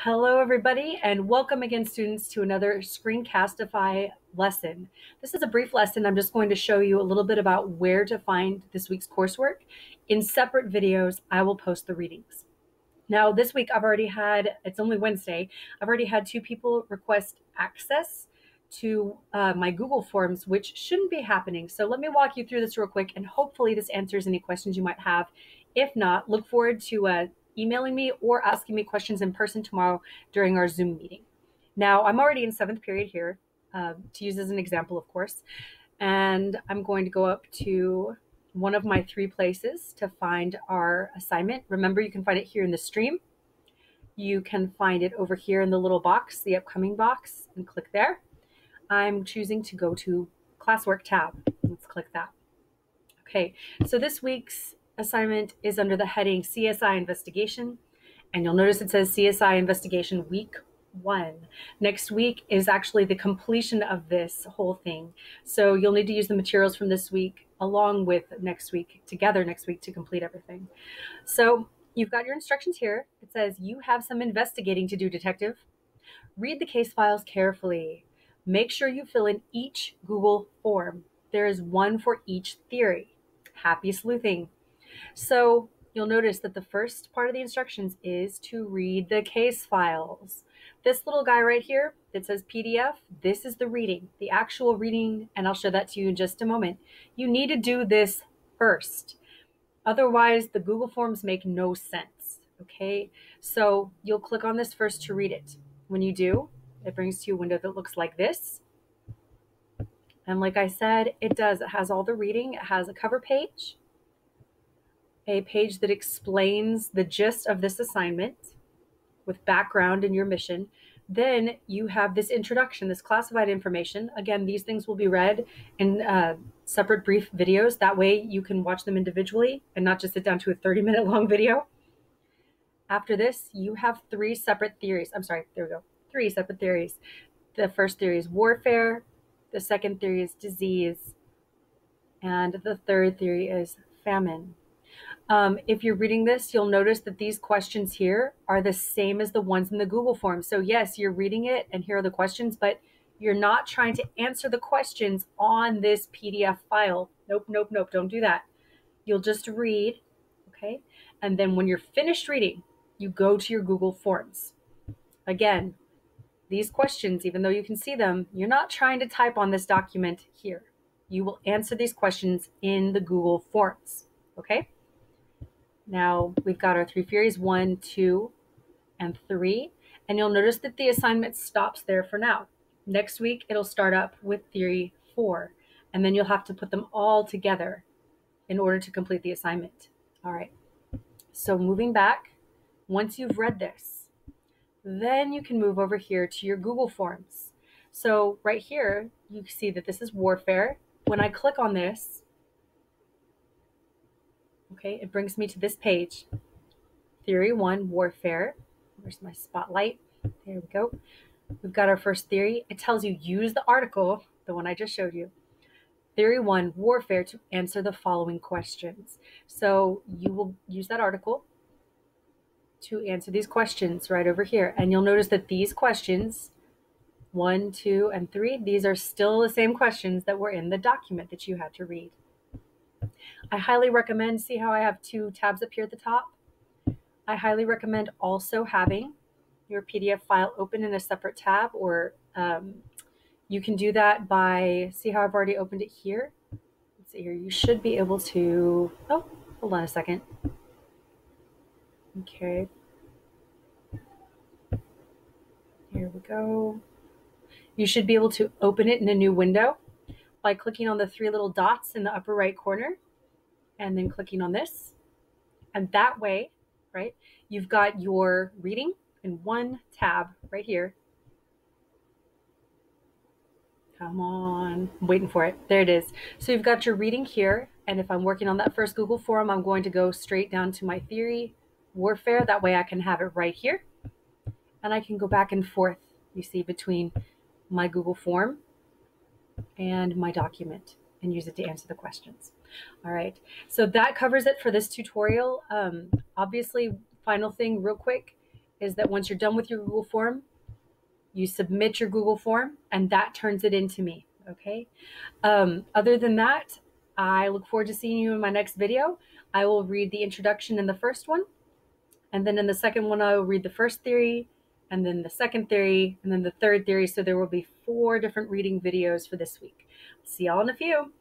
Hello, everybody, and welcome again, students, to another Screencastify lesson. This is a brief lesson. I'm just going to show you a little bit about where to find this week's coursework. In separate videos, I will post the readings. Now, this week I've already had, it's only Wednesday, I've already had 2 people request access to my Google Forms, which shouldn't be happening. So let me walk you through this real quick, and hopefully this answers any questions you might have. If not, look forward to emailing me or asking me questions in person tomorrow during our Zoom meeting. Now, I'm already in 7th period here, to use as an example, of course, and I'm going to go up to one of my 3 places to find our assignment. Remember, you can find it here in the stream. You can find it over here in the little box, the upcoming box, and click there. I'm choosing to go to classwork tab. Let's click that. Okay, so this week's assignment is under the heading CSI investigation, and you'll notice it says CSI investigation week 1. Next week is actually the completion of this whole thing. So you'll need to use the materials from this week along with next week, together next week, to complete everything. So you've got your instructions here. It says you have some investigating to do, detective. Read the case files carefully. Make sure you fill in each Google form. There is one for each theory. Happy sleuthing. So you'll notice that the first part of the instructions is to read the case files. This little guy right here that says PDF, this is the reading, the actual reading, and I'll show that to you in just a moment. You need to do this first. Otherwise, the Google Forms make no sense, okay? So you'll click on this first to read it. When you do, it brings you a window that looks like this. And like I said, it does. It has all the reading. It has a cover page, a page that explains the gist of this assignment with background and your mission. Then you have this introduction, this classified information. Again, these things will be read in separate brief videos. That way you can watch them individually and not just sit down to a 30-minute long video. After this, you have 3 separate theories. I'm sorry, there we go. 3 separate theories. The first theory is warfare. The second theory is disease. And the third theory is famine. If you're reading this, you'll notice that these questions here are the same as the ones in the Google form. So yes, you're reading it and here are the questions, but you're not trying to answer the questions on this PDF file. Nope, nope, nope, don't do that. You'll just read, okay? And then when you're finished reading, you go to your Google Forms. Again, these questions, even though you can see them, you're not trying to type on this document here. You will answer these questions in the Google Forms, okay? Now we've got our 3 theories, 1, 2, and 3, and you'll notice that the assignment stops there for now. Next week, it'll start up with theory 4, and then you'll have to put them all together in order to complete the assignment. All right, so moving back, once you've read this, then you can move over here to your Google Forms. So right here, you see that this is warfare. When I click on this, okay, it brings me to this page. Theory 1, warfare. Where's my spotlight? There we go. We've got our first theory. It tells you use the article, the one I just showed you. Theory 1, warfare, to answer the following questions. So you will use that article to answer these questions right over here. And you'll notice that these questions, 1, 2, and 3, these are still the same questions that were in the document that you had to read. I highly recommend, see how I have 2 tabs up here at the top? I highly recommend also having your PDF file open in a separate tab, or you can do that by, see how I've already opened it here? Let's see here, you should be able to, oh, hold on a second. Okay. Here we go. You should be able to open it in a new window by clicking on the 3 little dots in the upper right corner and then clicking on this. And that way, right, you've got your reading in one tab right here. Come on, I'm waiting for it. There it is. So you've got your reading here. And if I'm working on that first Google form, I'm going to go straight down to my theory, warfare. That way I can have it right here. And I can go back and forth, you see, between my Google form and my document and use it to answer the questions. All right, so that covers it for this tutorial. Obviously, final thing real quick is that once you're done with your Google form, you submit your Google form, and that turns it into me, okay? Other than that, I look forward to seeing you in my next video. I will read the introduction in the first one, and then in the second one, I will read the first theory, and then the second theory, and then the third theory. So there will be 4 different reading videos for this week. See y'all in a few.